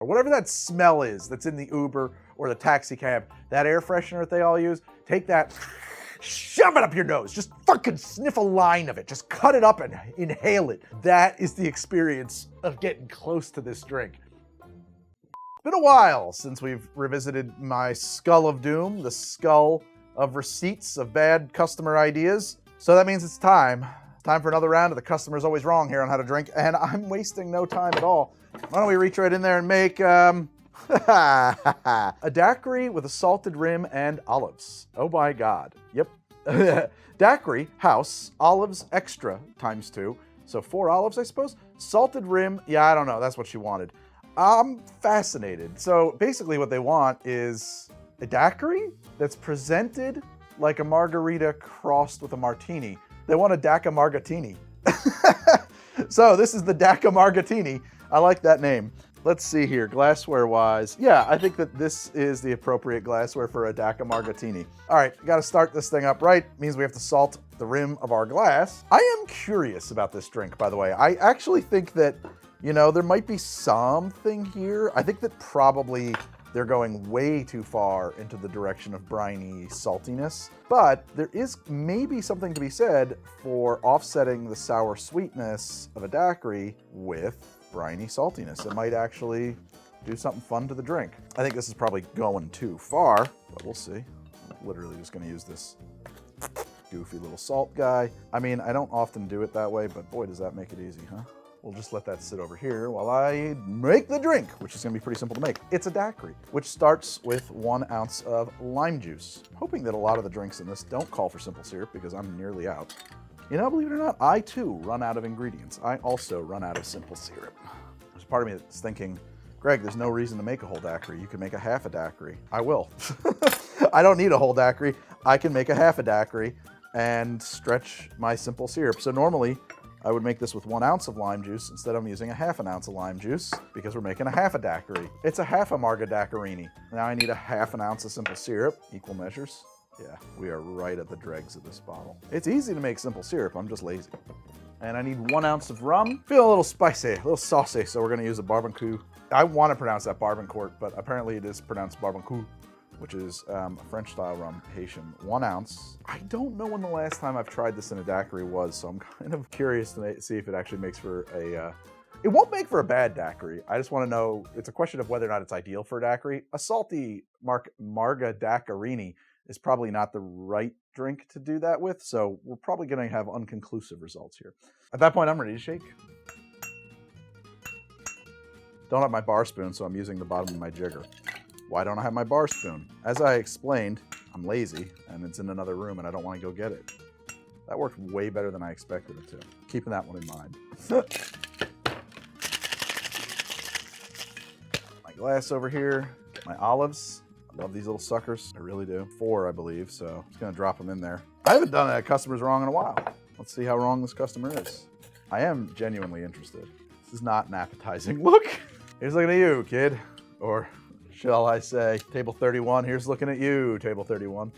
or whatever that smell is that's in the Uber or the taxi cab, that air freshener that they all use, take that, shove it up your nose. Just fucking sniff a line of it. Just cut it up and inhale it. That is the experience of getting close to this drink. It's been a while since we've revisited my skull of doom, the skull of receipts of bad customer ideas. So that means it's time. It's time for another round of the customer's always wrong here on how to drink, and I'm wasting no time at all. Why don't we reach right in there and make a daiquiri with a salted rim and olives. Oh my God. Yep. Daiquiri, house, olives extra times 2. So 4 olives, I suppose. Salted rim, yeah, I don't know. That's what she wanted. I'm fascinated. So basically what they want is a daiquiri that's presented like a margarita crossed with a martini. They want a Daiq-a-marg-a-tini. So this is the Daiq-a-marg-a-tini. I like that name. Let's see here, glassware-wise. Yeah, I think that this is the appropriate glassware for a Daiq-a-marg-a-tini. All right, gotta start this thing up right. Means we have to salt the rim of our glass. I am curious about this drink, by the way. I actually think that, you know, there might be something here. I think that probably they're going way too far into the direction of briny saltiness, but there is maybe something to be said for offsetting the sour sweetness of a daiquiri with briny saltiness. It might actually do something fun to the drink. I think this is probably going too far, but we'll see. I'm literally just gonna use this goofy little salt guy. I mean, I don't often do it that way, but boy, does that make it easy, huh? We'll just let that sit over here while I make the drink, which is gonna be pretty simple to make. It's a daiquiri, which starts with 1 ounce of lime juice. I'm hoping that a lot of the drinks in this don't call for simple syrup because I'm nearly out. You know, believe it or not, I too run out of ingredients. I also run out of simple syrup. There's part of me that's thinking, Greg, there's no reason to make a whole daiquiri. You can make a half a daiquiri. I will. I don't need a whole daiquiri. I can make a half a daiquiri and stretch my simple syrup. So normally, I would make this with 1 ounce of lime juice. Instead, I'm using a half an ounce of lime juice because we're making a half a daiquiri. It's a half a marga-daiquirini. Now I need a half an ounce of simple syrup, equal measures. Yeah, we are right at the dregs of this bottle. It's easy to make simple syrup, I'm just lazy. And I need 1 ounce of rum. Feel a little spicy, a little saucy, so we're gonna use a barbecue. I wanna pronounce that barbancourt, but apparently it is pronounced barbancourt, which is a French style rum, Haitian. 1 ounce. I don't know when the last time I've tried this in a daiquiri was, so I'm kind of curious to see if it actually makes for a, it won't make for a bad daiquiri. I just wanna know, it's a question of whether or not it's ideal for a daiquiri. A salty marga-daiquirini is probably not the right drink to do that with, so we're probably gonna have unconclusive results here. At that point, I'm ready to shake. Don't have my bar spoon, so I'm using the bottom of my jigger. Why don't I have my bar spoon? As I explained, I'm lazy, and it's in another room, and I don't wanna go get it. That worked way better than I expected it to. Keeping that one in mind. My glass over here, my olives. Love these little suckers, I really do. 4, I believe, so I'm just gonna drop them in there. I haven't done a customer's wrong in a while. Let's see how wrong this customer is. I am genuinely interested. This is not an appetizing look. Here's looking at you, kid. Or shall I say, table 31, here's looking at you, table 31.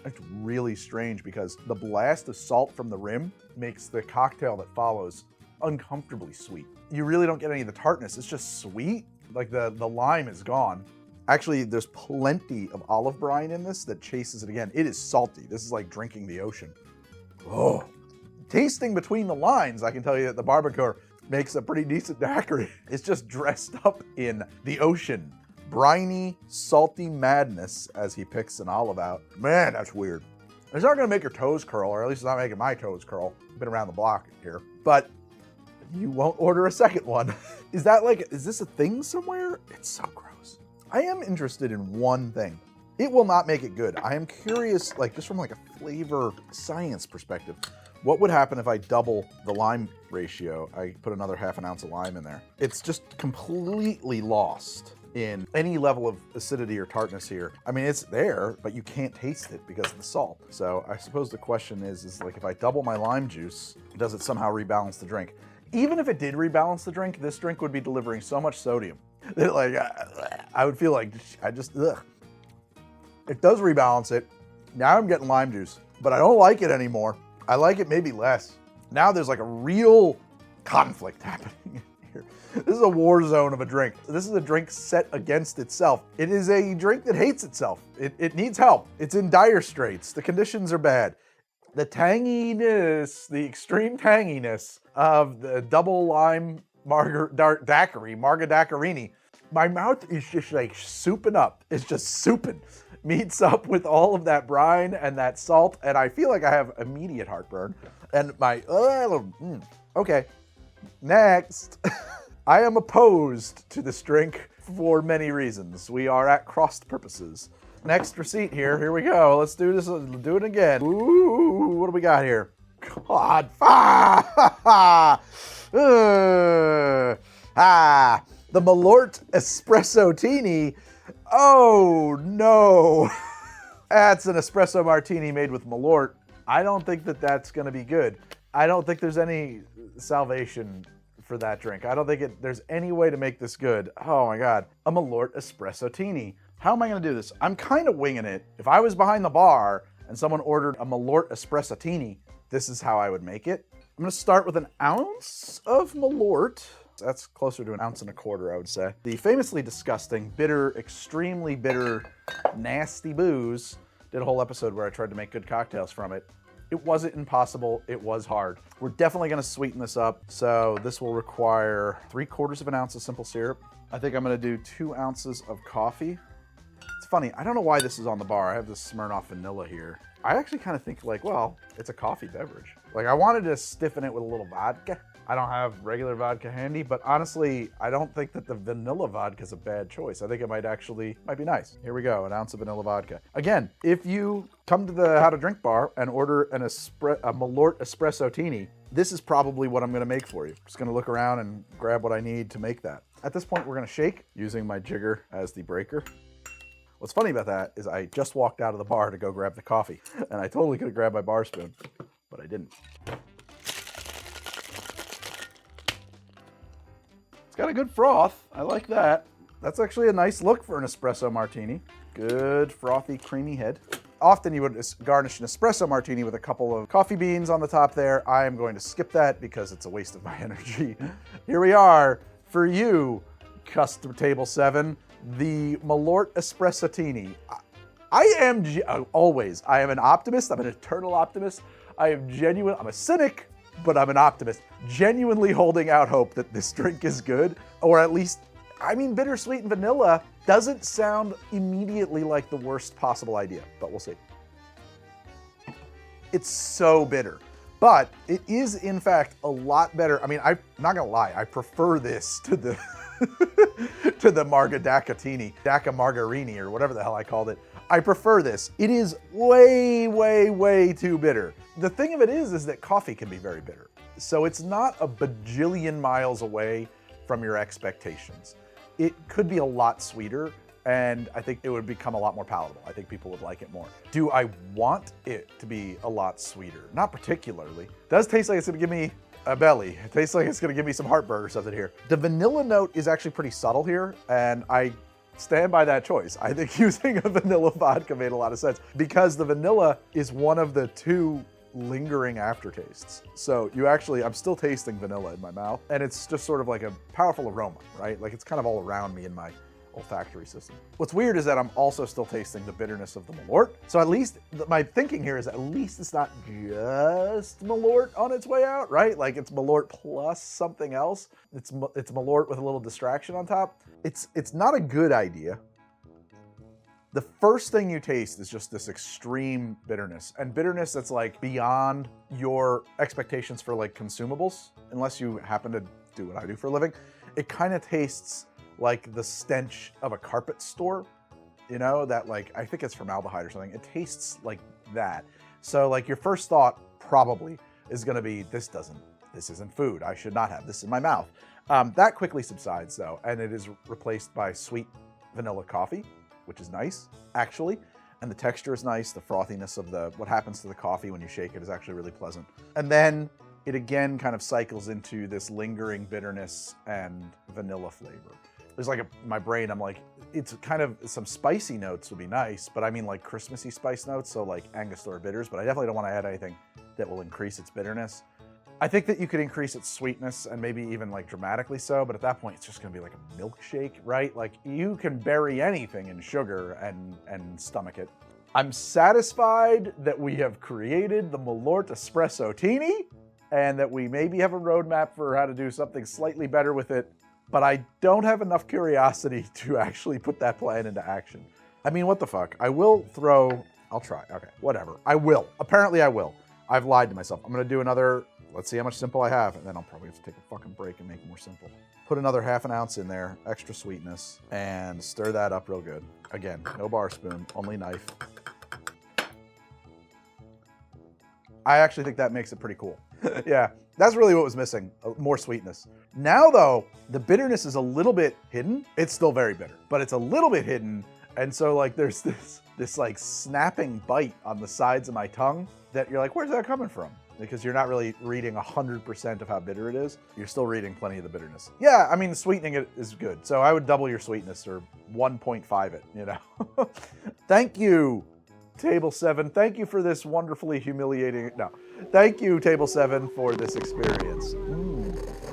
It's really strange because the blast of salt from the rim makes the cocktail that follows uncomfortably sweet. You really don't get any of the tartness, it's just sweet. Like the lime is gone. Actually, there's plenty of olive brine in this that chases it again. It is salty. This is like drinking the ocean. Oh, tasting between the lines, I can tell you that the barbacoa makes a pretty decent daiquiri. It's just dressed up in the ocean. Briny, salty madness as he picks an olive out. Man, that's weird. It's not gonna make your toes curl, or at least it's not making my toes curl. I've been around the block here. But you won't order a second one. Is this a thing somewhere? It's so gross. I am interested in one thing. It will not make it good. I am curious, like just from like a flavor science perspective, what would happen if I double the lime ratio? I put another half an ounce of lime in there. It's just completely lost in any level of acidity or tartness here. I mean, it's there, but you can't taste it because of the salt. So I suppose the question is like if I double my lime juice, does it somehow rebalance the drink? Even if it did rebalance the drink, this drink would be delivering so much sodium that like, I would feel like ugh. It does rebalance it. Now I'm getting lime juice, but I don't like it anymore. I like it maybe less. Now there's like a real conflict happening here. This is a war zone of a drink. This is a drink set against itself. It is a drink that hates itself. It needs help. It's in dire straits. The conditions are bad. The tanginess, the extreme tanginess of the double lime daiquiri, marga-daiquiri. My mouth is just like souping up. It's just souping. Meets up with all of that brine and that salt, and I feel like I have immediate heartburn. And my, okay, next. I am opposed to this drink for many reasons. We are at crossed purposes. Next receipt here we go. Let's do this, do it again. Ooh, what do we got here? God, the Malort Espressotini. Oh no, that's an espresso martini made with Malort. I don't think that that's gonna be good. I don't think there's any salvation for that drink. I don't think there's any way to make this good. Oh my God, a Malort Espressotini. How am I gonna do this? I'm kind of winging it. If I was behind the bar and someone ordered a Malort Espressotini, this is how I would make it. I'm gonna start with an ounce of Malort. That's closer to 1.25 ounces, I would say. The famously disgusting, bitter, extremely bitter, nasty booze. Did a whole episode where I tried to make good cocktails from it. It wasn't impossible, it was hard. We're definitely gonna sweeten this up. So this will require 3/4 ounce of simple syrup. I think I'm gonna do 2 ounces of coffee. It's funny, I don't know why this is on the bar. I have this Smirnoff vanilla here. I actually kind of think like, well, it's a coffee beverage. Like I wanted to stiffen it with a little vodka. I don't have regular vodka handy, but honestly, I don't think that the vanilla vodka is a bad choice. I think it might be nice. Here we go, 1 ounce of vanilla vodka. Again, if you come to the How to Drink bar and order a Malort Espressotini, this is probably what I'm gonna make for you. Just gonna look around and grab what I need to make that. At this point, we're gonna shake using my jigger as the breaker. What's funny about that is I just walked out of the bar to go grab the coffee, and I totally could have grabbed my bar spoon, but I didn't. It's got a good froth. I like that. That's actually a nice look for an espresso martini. Good frothy, creamy head. Often you would garnish an espresso martini with a couple of coffee beans on the top there. I am going to skip that because it's a waste of my energy. Here we are for you, custom table 7, the Malort Espressotini. I am an optimist. I'm an eternal optimist. I am genuine. I'm a cynic, but I'm an optimist. Genuinely holding out hope that this drink is good, or at least, I mean, bittersweet and vanilla doesn't sound immediately like the worst possible idea, but we'll see. It's so bitter, but it is in fact a lot better. I mean, I'm not gonna lie, I prefer this to the to the Daiq-a-tini, Daiq-a-marg-a-tini, or whatever the hell I called it. I prefer this. It is way, way, way too bitter. The thing of it is that coffee can be very bitter. So it's not a bajillion miles away from your expectations. It could be a lot sweeter, and I think it would become a lot more palatable. I think people would like it more. Do I want it to be a lot sweeter? Not particularly. It does taste like it's gonna give me a belly. It tastes like it's gonna give me some heartburn or something here. The vanilla note is actually pretty subtle here, and I stand by that choice. I think using a vanilla vodka made a lot of sense because the vanilla is one of the 2 lingering aftertastes. So I'm still tasting vanilla in my mouth, and it's just sort of like a powerful aroma, right? Like it's kind of all around me in my olfactory system. What's weird is that I'm also still tasting the bitterness of the Malort. So at least my thinking here is at least it's not just Malort on its way out, right? Like it's Malort plus something else. It's Malort with a little distraction on top. It's not a good idea. The first thing you taste is just this extreme bitterness, and bitterness that's like beyond your expectations for like consumables, unless you happen to do what I do for a living. It kind of tastes like the stench of a carpet store, you know, that like, I think it's formaldehyde or something. It tastes like that. So like your first thought probably is gonna be, this isn't food. I should not have this in my mouth. That quickly subsides though, and it is replaced by sweet vanilla coffee, which is nice, actually. And the texture is nice. The frothiness of what happens to the coffee when you shake it is actually really pleasant. And then it again kind of cycles into this lingering bitterness and vanilla flavor. There's like my brain, I'm like, it's kind of some spicy notes would be nice, but I mean like Christmassy spice notes, so like Angostura bitters, but I definitely don't want to add anything that will increase its bitterness. I think that you could increase its sweetness and maybe even like dramatically so, but at that point it's just gonna be like a milkshake, right? Like you can bury anything in sugar and stomach it. I'm satisfied that we have created the Malort Espressotini and that we maybe have a roadmap for how to do something slightly better with it, but I don't have enough curiosity to actually put that plan into action. I mean, what the fuck? I'll try, okay, whatever. I will, apparently I will. I've lied to myself. I'm gonna do another, let's see how much simple I have, and then I'll probably have to take a fucking break and make it more simple. Put another ½ an ounce in there, extra sweetness, and stir that up real good. Again, no bar spoon, only knife. I actually think that makes it pretty cool. Yeah, that's really what was missing, more sweetness. Now though, the bitterness is a little bit hidden. It's still very bitter, but it's a little bit hidden. And so like there's this like snapping bite on the sides of my tongue that you're like, where's that coming from? Because you're not really reading 100% of how bitter it is. You're still reading plenty of the bitterness. Yeah, I mean, the sweetening it is good. So I would double your sweetness or 1.5 it, you know? Thank you, Table 7. Thank you for this wonderfully humiliating, no. Thank you, Table 7, for this experience.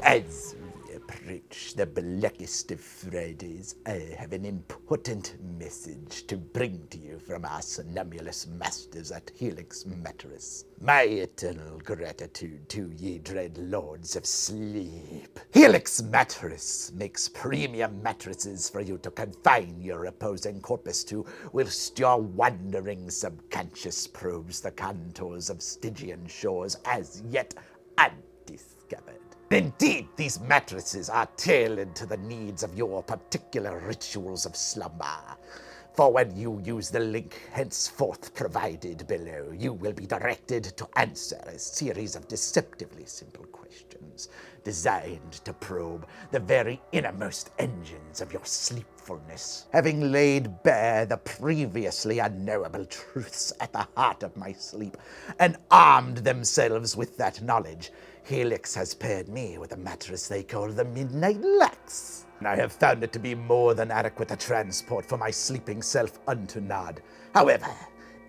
As we approach the blackest of Fridays, I have an important message to bring to you from our somnambulous masters at Helix Mattress. My eternal gratitude to ye dread lords of sleep. Helix Mattress makes premium mattresses for you to confine your opposing corpus to, whilst your wandering subconscious probes the contours of Stygian shores as yet undiscovered. Indeed, these mattresses are tailored to the needs of your particular rituals of slumber. For when you use the link henceforth provided below, you will be directed to answer a series of deceptively simple questions designed to probe the very innermost engines of your sleepfulness. Having laid bare the previously unknowable truths at the heart of my sleep and armed themselves with that knowledge, Helix has paired me with a mattress they call the Midnight Lux. I have found it to be more than adequate a transport for my sleeping self unto Nod. However,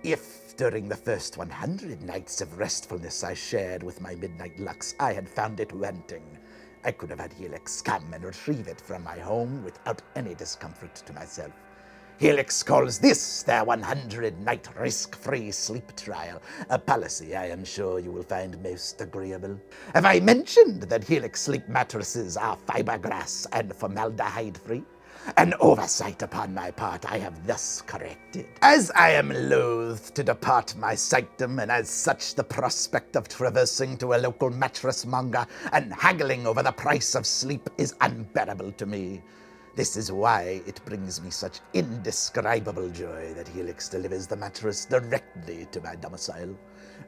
if during the first 100 nights of restfulness I shared with my Midnight Lux, I had found it wanting, I could have had Helix come and retrieve it from my home without any discomfort to myself. Helix calls this their 100-night risk-free sleep trial, a policy I am sure you will find most agreeable. Have I mentioned that Helix sleep mattresses are fiberglass and formaldehyde-free? An oversight upon my part I have thus corrected. As I am loath to depart my sanctum, and as such the prospect of traversing to a local mattress monger and haggling over the price of sleep is unbearable to me. This is why it brings me such indescribable joy that Helix delivers the mattress directly to my domicile.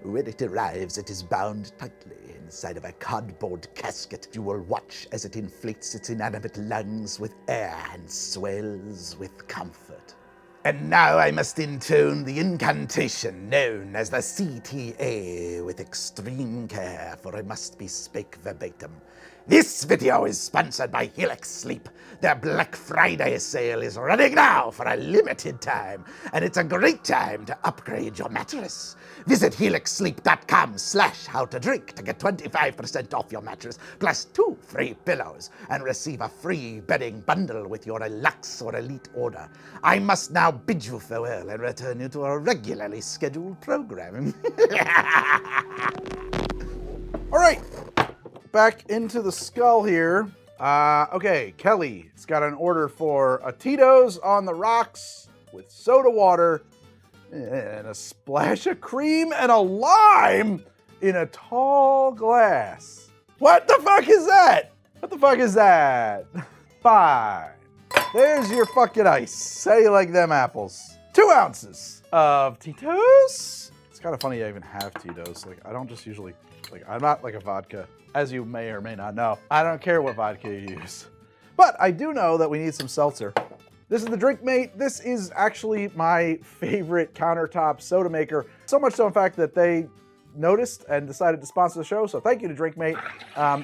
When it arrives, it is bound tightly inside of a cardboard casket. You will watch as it inflates its inanimate lungs with air and swells with comfort. And now I must intone the incantation known as the CTA with extreme care, for it must be spake verbatim. This video is sponsored by Helix Sleep. Their Black Friday sale is running now for a limited time, and it's a great time to upgrade your mattress. Visit helixsleep.com/howtodrink to get 25% off your mattress, plus 2 free pillows, and receive a free bedding bundle with your Lux or Elite order. I must now bid you farewell and return you to a regularly scheduled program. All right. Back into the skull here. Okay, Kelly's got an order for a Tito's on the rocks with soda water and a splash of cream and a lime in a tall glass. What the fuck is that? What the fuck is that? Fine. There's your fucking ice. How you like them apples? 2 ounces of Tito's. It's kind of funny I even have Tito's. Like, I don't just usually, like, I'm not like a vodka. As you may or may not know, I don't care what vodka you use. But I do know that we need some seltzer. This is the Drink Mate. This is actually my favorite countertop soda maker. So much so, in fact, that they noticed and decided to sponsor the show. So thank you to Drink Mate.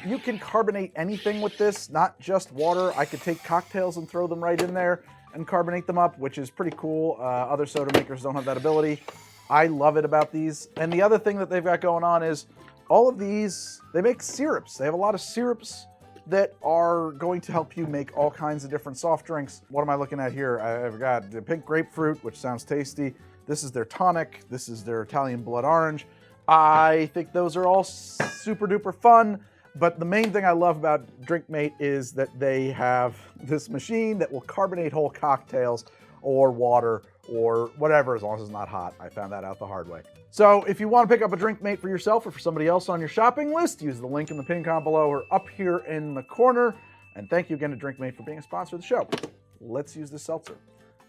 You can carbonate anything with this, not just water. I could take cocktails and throw them right in there and carbonate them up, which is pretty cool. Other soda makers don't have that ability. I love it about these. And the other thing that they've got going on is all of these, they make syrups. They have a lot of syrups that are going to help you make all kinds of different soft drinks. What am I looking at here? I've got the pink grapefruit, which sounds tasty. This is their tonic. This is their Italian blood orange. I think those are all super duper fun. But the main thing I love about DrinkMate is that they have this machine that will carbonate whole cocktails or water or whatever, as long as it's not hot. I found that out the hard way. So if you want to pick up a DrinkMate for yourself or for somebody else on your shopping list, use the link in the pinned comment below or up here in the corner. And thank you again to DrinkMate for being a sponsor of the show. Let's use this seltzer.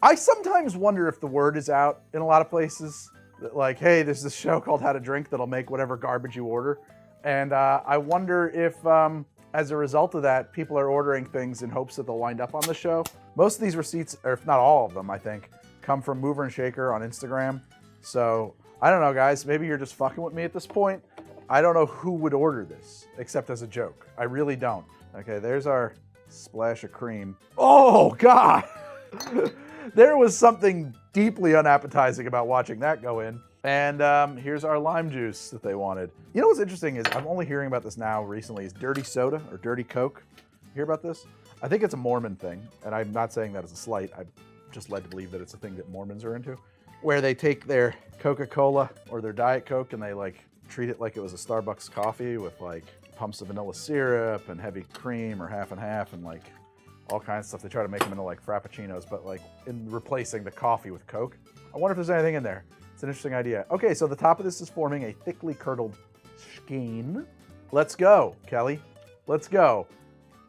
I sometimes wonder if the word is out in a lot of places. Like, hey, there's this show called How to Drink that'll make whatever garbage you order. And I wonder if, as a result of that, people are ordering things in hopes that they'll wind up on the show. Most of these receipts, or if not all of them, I think, come from Mover and Shaker on Instagram. So, I don't know, guys. Maybe you're just fucking with me at this point. I don't know who would order this, except as a joke. I really don't. Okay, there's our splash of cream. Oh, God! There was something deeply unappetizing about watching that go in. And here's our lime juice that they wanted. You know what's interesting is I'm only hearing about this now recently is dirty soda or dirty Coke. You hear about this? I think it's a Mormon thing, and I'm not saying that as a slight. I'm just led to believe that it's a thing that Mormons are into, where they take their Coca-Cola or their Diet Coke and they like treat it like it was a Starbucks coffee with like pumps of vanilla syrup and heavy cream or half and half and like all kinds of stuff. They try to make them into like frappuccinos, but like in replacing the coffee with Coke. I wonder if there's anything in there. It's an interesting idea. Okay, so the top of this is forming a thickly curdled skein. Let's go, Kelly. Let's go.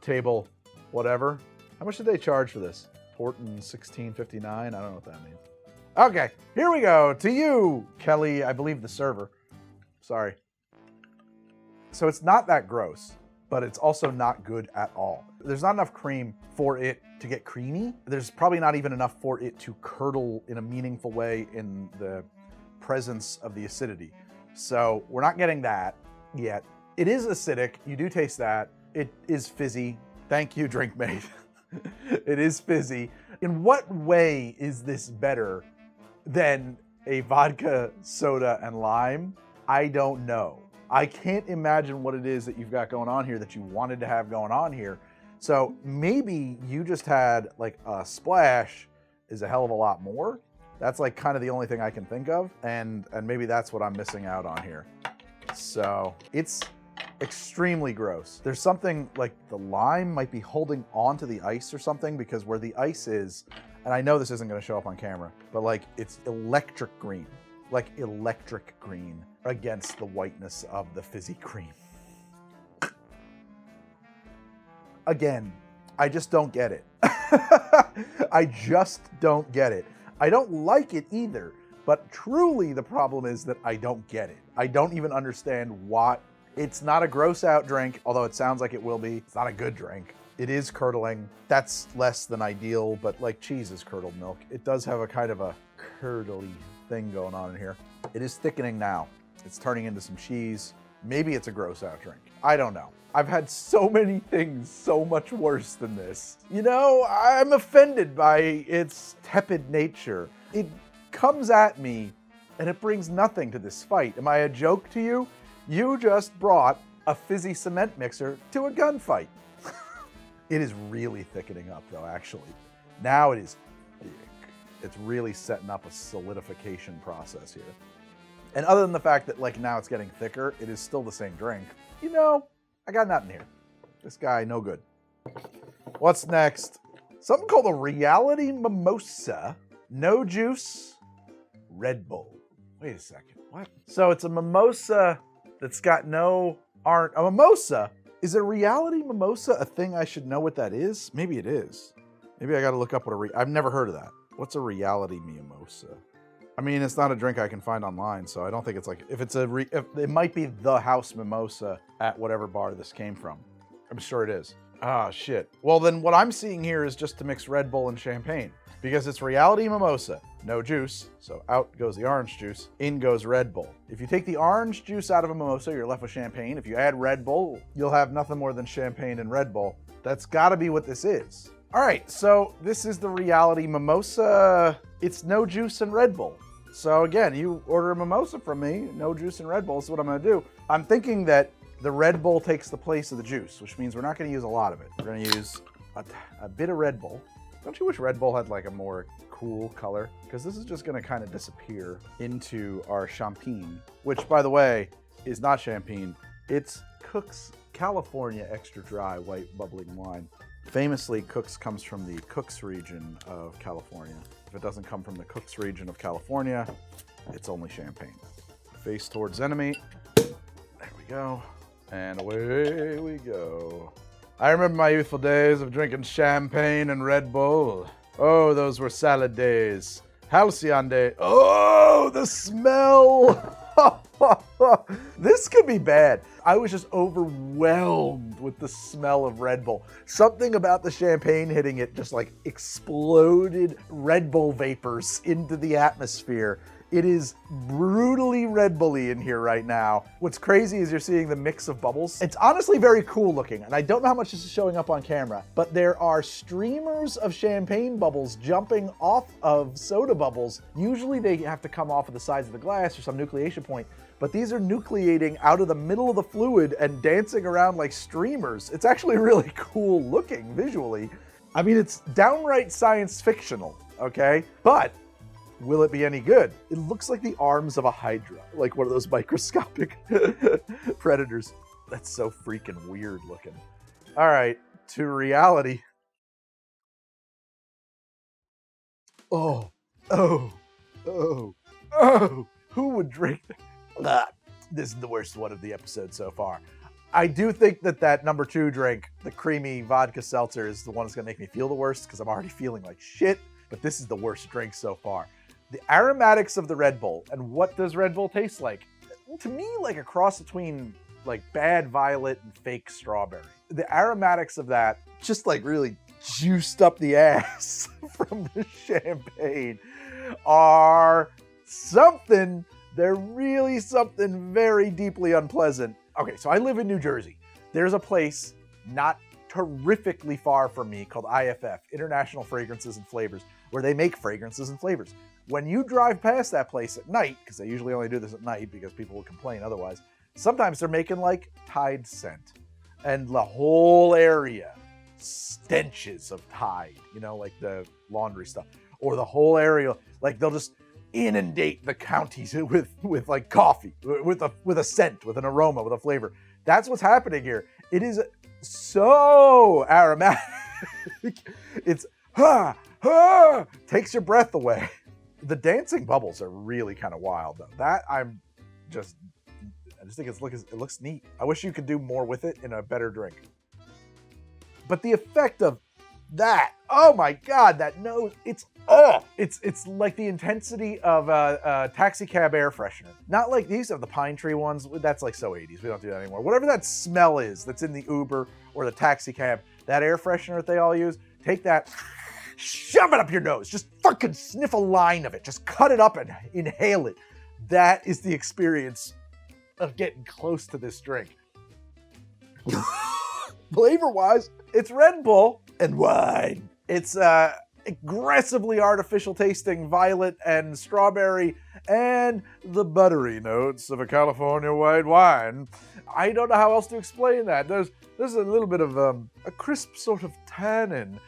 Table, whatever. How much did they charge for this? Horton $16.59. I don't know what that means. Okay, here we go. To you, Kelly, I believe the server. Sorry. So it's not that gross, but it's also not good at all. There's not enough cream for it to get creamy. There's probably not even enough for it to curdle in a meaningful way in the presence of the acidity. So we're not getting that yet. It is acidic. You do taste that. It is fizzy. Thank you, DrinkMate. It is fizzy. In what way is this better than a vodka, soda, and lime? I don't know. I can't imagine what it is that you've got going on here that you wanted to have going on here. So maybe you just had like a splash is a hell of a lot more. That's like kind of the only thing I can think of. And maybe that's what I'm missing out on here. So it's extremely gross. There's something like the lime might be holding onto the ice or something, because where the ice is, and I know this isn't going to show up on camera, but like it's electric green against the whiteness of the fizzy cream. Again, I just don't get it. I just don't get it. I don't like it either, but truly the problem is that I don't get it. I don't even understand what. It's not a gross out drink, although it sounds like it will be. It's not a good drink. It is curdling. That's less than ideal, but like cheese is curdled milk. It does have a kind of a curdly thing going on in here. It is thickening now. It's turning into some cheese. Maybe it's a gross out drink. I don't know. I've had so many things so much worse than this. You know, I'm offended by its tepid nature. It comes at me and it brings nothing to this fight. Am I a joke to you? You just brought a fizzy cement mixer to a gunfight. It is really thickening up though, actually. Now it is thick. It's really setting up a solidification process here. And other than the fact that like now it's getting thicker, it is still the same drink. You know, I got nothing here. This guy, no good. What's next? Something called a reality mimosa. No juice, Red Bull. Wait a second, what? So it's a mimosa that's got no orange. A mimosa? Is a reality mimosa a thing I should know what that is? Maybe it is. Maybe I gotta look up what I've never heard of that. What's a reality mimosa? I mean, it's not a drink I can find online, so I don't think it's like, if it might be the house mimosa at whatever bar this came from. I'm sure it is. Ah, shit. Well, then what I'm seeing here is just to mix Red Bull and champagne, because it's reality mimosa, no juice, so out goes the orange juice, in goes Red Bull. If you take the orange juice out of a mimosa, you're left with champagne. If you add Red Bull, you'll have nothing more than champagne and Red Bull. That's gotta be what this is. All right, so this is the reality mimosa. It's no juice and Red Bull. So again, you order a mimosa from me, no juice and Red Bull, is what I'm gonna do. I'm thinking that the Red Bull takes the place of the juice, which means we're not gonna use a lot of it. We're gonna use a bit of Red Bull. Don't you wish Red Bull had like a more cool color? Because this is just gonna kind of disappear into our champagne, which by the way, is not champagne. It's Cook's California Extra Dry White Bubbling Wine. Famously, Cook's comes from the Cook's region of California. If it doesn't come from the Cook's region of California, it's only champagne. Face towards enemy. There we go. And away we go. I remember my youthful days of drinking champagne and Red Bull. Oh, those were salad days. Halcyon day. Oh, the smell. This could be bad. I was just overwhelmed with the smell of Red Bull. Something about the champagne hitting it just like exploded Red Bull vapors into the atmosphere. It is brutally Red Bull-y in here right now. What's crazy is you're seeing the mix of bubbles. It's honestly very cool looking, and I don't know how much this is showing up on camera, but there are streamers of champagne bubbles jumping off of soda bubbles. Usually they have to come off of the sides of the glass or some nucleation point, but these are nucleating out of the middle of the fluid and dancing around like streamers. It's actually really cool looking visually. I mean, it's downright science fictional, okay? But will it be any good? It looks like the arms of a hydra, like one of those microscopic predators. That's so freaking weird looking. All right, to reality. Oh, who would drink that? This is the worst one of the episode so far. I do think that number 2 drink, the creamy vodka seltzer, is the one that's gonna make me feel the worst because I'm already feeling like shit, but this is the worst drink so far. The aromatics of the Red Bull, and what does Red Bull taste like? To me, like a cross between like bad violet and fake strawberry. The aromatics of that just like really juiced up the ass from the champagne are something. They're really something very deeply unpleasant. Okay, so I live in New Jersey. There's a place not terrifically far from me called IFF, International Fragrances and Flavors, where they make fragrances and flavors. When you drive past that place at night, because they usually only do this at night because people will complain otherwise, sometimes they're making like Tide scent. And the whole area stenches of Tide, you know, like the laundry stuff. Or the whole area, like they'll just inundate the counties with like coffee, with a scent, with an aroma, with a flavor. That's what's happening here. It is so aromatic. It's takes your breath away. The dancing bubbles are really kind of wild though. That I just think it looks neat. I wish you could do more with it in a better drink. But the effect of that, oh my God, that nose, it's like the intensity of a taxi cab air freshener. Not like these have the pine tree ones. That's like so 80s. We don't do that anymore. Whatever that smell is that's in the Uber or the taxi cab, that air freshener that they all use, take that, shove it up your nose. Just fucking sniff a line of it. Just cut it up and inhale it. That is the experience of getting close to this drink. Flavor-wise, it's Red Bull and wine. It's aggressively artificial tasting violet and strawberry and the buttery notes of a California white wine. I don't know how else to explain that. There's a little bit of a crisp sort of tannin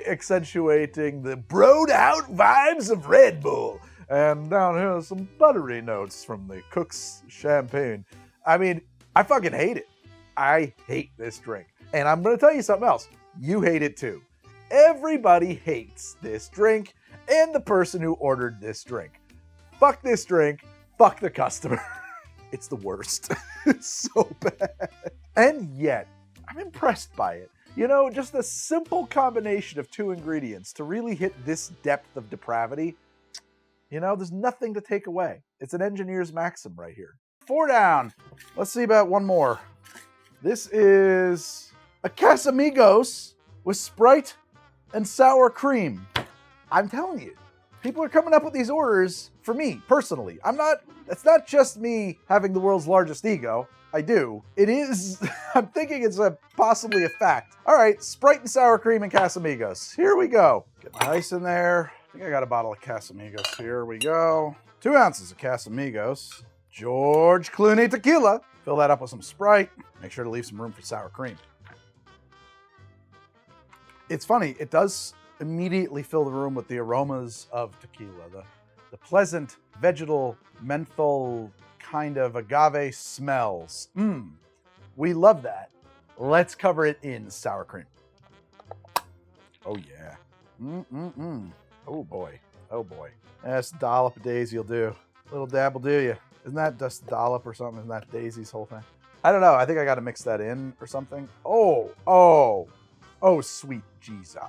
accentuating the broed out vibes of Red Bull. And down here are some buttery notes from the Cook's champagne. I mean, I fucking hate it. I hate this drink. And I'm going to tell you something else. You hate it too. Everybody hates this drink and the person who ordered this drink. Fuck this drink. Fuck the customer. It's the worst. It's so bad. And yet, I'm impressed by it. You know, just a simple combination of 2 ingredients to really hit this depth of depravity. You know, there's nothing to take away. It's an engineer's maxim right here. 4 down. Let's see about one more. This is a Casamigos with Sprite and sour cream. I'm telling you, people are coming up with these orders for me, personally. It's not just me having the world's largest ego. I do. It is, I'm thinking it's possibly a fact. All right, Sprite and sour cream and Casamigos. Here we go. Get my ice in there. I think I got a bottle of Casamigos. Here we go. 2 ounces of Casamigos. George Clooney tequila. Fill that up with some Sprite. Make sure to leave some room for sour cream. It's funny, it does immediately fill the room with the aromas of tequila. The pleasant vegetal menthol kind of agave smells. We love that. Let's cover it in sour cream. Oh yeah. Oh boy. Oh boy. That's a dollop of Daisy will do. A little dab will do you. Isn't that just a dollop or something? Isn't that Daisy's whole thing? I don't know. I think I got to mix that in or something. Oh, sweet Jesus.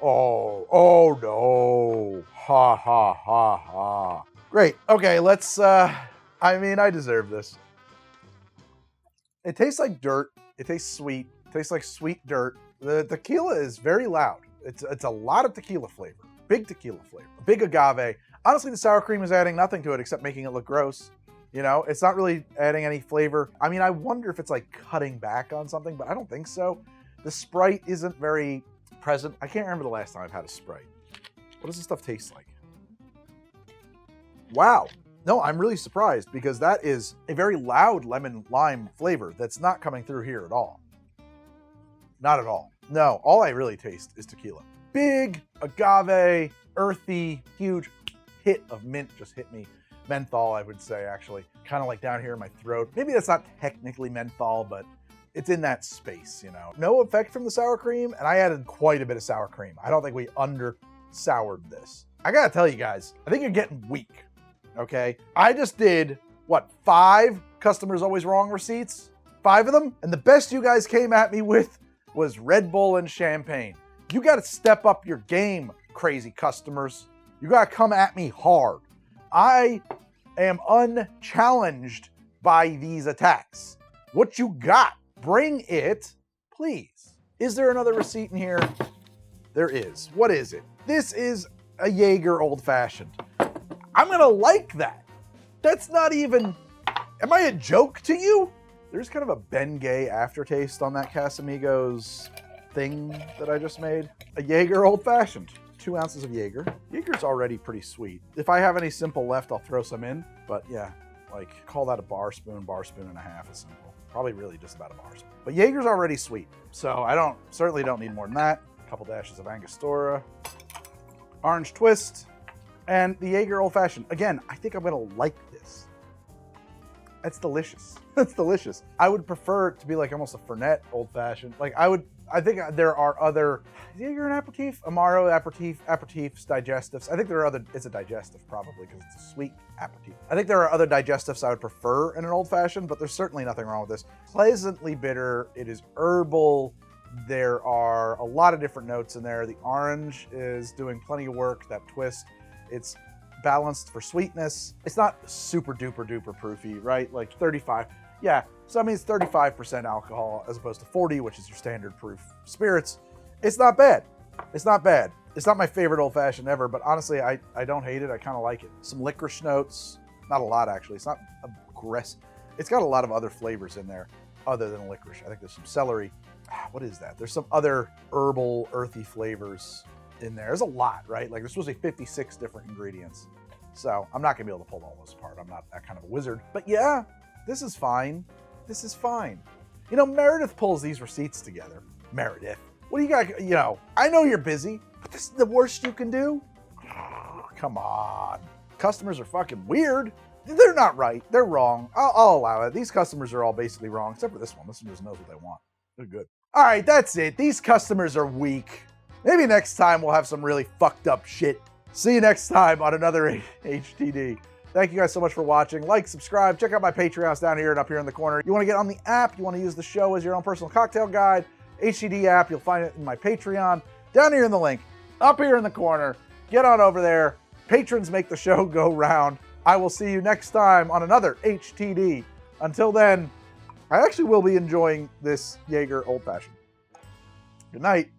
Oh no. Ha ha ha ha. Great. Okay, let's, I deserve this. It tastes like dirt. It tastes sweet. It tastes like sweet dirt. The tequila is very loud. It's a lot of tequila flavor. Big tequila flavor. Big agave. Honestly, the sour cream is adding nothing to it except making it look gross. You know, it's not really adding any flavor. I mean, I wonder if it's like cutting back on something, but I don't think so. The Sprite isn't very present. I can't remember the last time I've had a Sprite. What does this stuff taste like? Wow. No, I'm really surprised because that is a very loud lemon lime flavor that's not coming through here at all. Not at all. No, all I really taste is tequila. Big, agave, earthy, huge hit of mint just hit me. Menthol, I would say, actually. Kind of like down here in my throat. Maybe that's not technically menthol, but it's in that space, you know. No effect from the sour cream, and I added quite a bit of sour cream. I don't think we under-soured this. I gotta tell you guys, I think you're getting weak, okay? I just did, 5 customers always wrong receipts? 5 of them? And the best you guys came at me with was Red Bull and champagne. You gotta step up your game, crazy customers. You gotta come at me hard. I am unchallenged by these attacks. What you got? Bring it, please. Is there another receipt in here? There is. What is it? This is a Jäger Old Fashioned. I'm gonna like that. That's not even, am I a joke to you? There's kind of a Bengay aftertaste on that Casamigos thing that I just made. A Jäger Old Fashioned. 2 ounces of Jäger. Jäger's already pretty sweet. If I have any simple left, I'll throw some in. But yeah, like call that a bar spoon and a half is simple. Probably really just about a bar spoon. But Jäger's already sweet. So I certainly don't need more than that. A couple dashes of Angostura, orange twist, and the Jäger Old Fashioned. Again, I think I'm gonna like this. That's delicious. That's delicious. I would prefer it to be like almost a Fernet Old Fashioned. I think there are other, is Jäger an aperitif? Amaro aperitifs, digestives. I think there are other, it's a digestive probably because it's a sweet aperitif. I think there are other digestives I would prefer in an Old Fashioned, but there's certainly nothing wrong with this. Pleasantly bitter, it is herbal. There are a lot of different notes in there. The orange is doing plenty of work, that twist. It's balanced for sweetness. It's not super duper duper proofy, right? Like 35. Yeah, so I mean it's 35% alcohol as opposed to 40, which is your standard proof spirits. It's not bad. It's not bad. It's not my favorite Old Fashioned ever, but honestly, I don't hate it. I kind of like it. Some licorice notes. Not a lot, actually. It's not aggressive. It's got a lot of other flavors in there other than licorice. I think there's some celery. What is that? There's some other herbal, earthy flavors in there. There's a lot, right? Like there's supposed to be 56 different ingredients. So I'm not gonna be able to pull all those apart. I'm not that kind of a wizard. But yeah, this is fine. This is fine. You know, Meredith pulls these receipts together. Meredith, what do you got? You know, I know you're busy, but this is the worst you can do? Oh, come on. Customers are fucking weird. They're not right. They're wrong. I'll allow it. These customers are all basically wrong, except for this one. This one just knows what they want. They're good. All right, that's it. These customers are weak. Maybe next time we'll have some really fucked up shit. See you next time on another HTD. Thank you guys so much for watching. Like, subscribe, check out my Patreons down here and up here in the corner. You want to get on the app, you want to use the show as your own personal cocktail guide, HTD app, you'll find it in my Patreon. Down here in the link, up here in the corner. Get on over there. Patrons make the show go round. I will see you next time on another HTD. Until then, I actually will be enjoying this Jäger Old Fashioned. Good night.